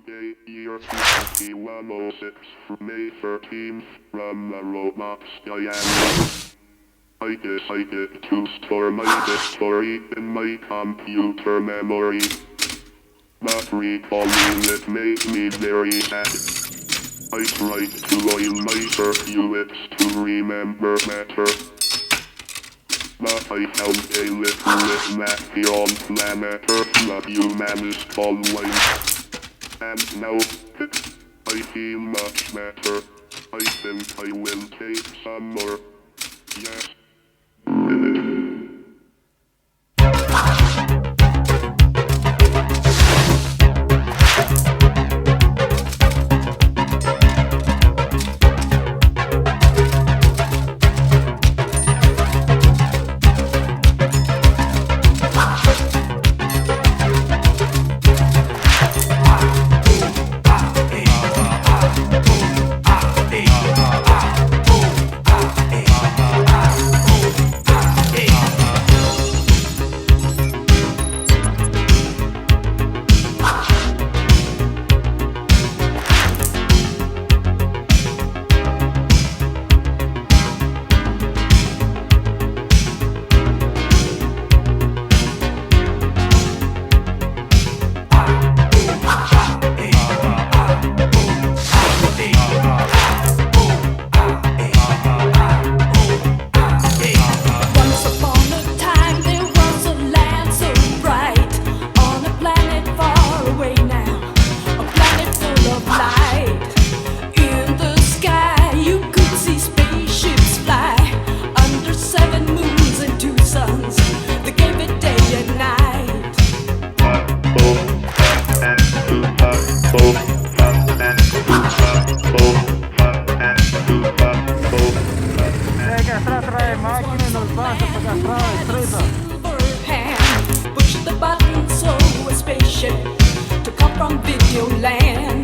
Today, year 2106, May 13th, from the robot Diana. I decided to store my history in my computer memory. Not recalling it made me very sad. I tried to oil my circuits to remember better. But I found a little map on planet Earth that humans call life. And now, I feel much better. I think I will take some more. Yes. Push the button so a spaceship to come from Video Land.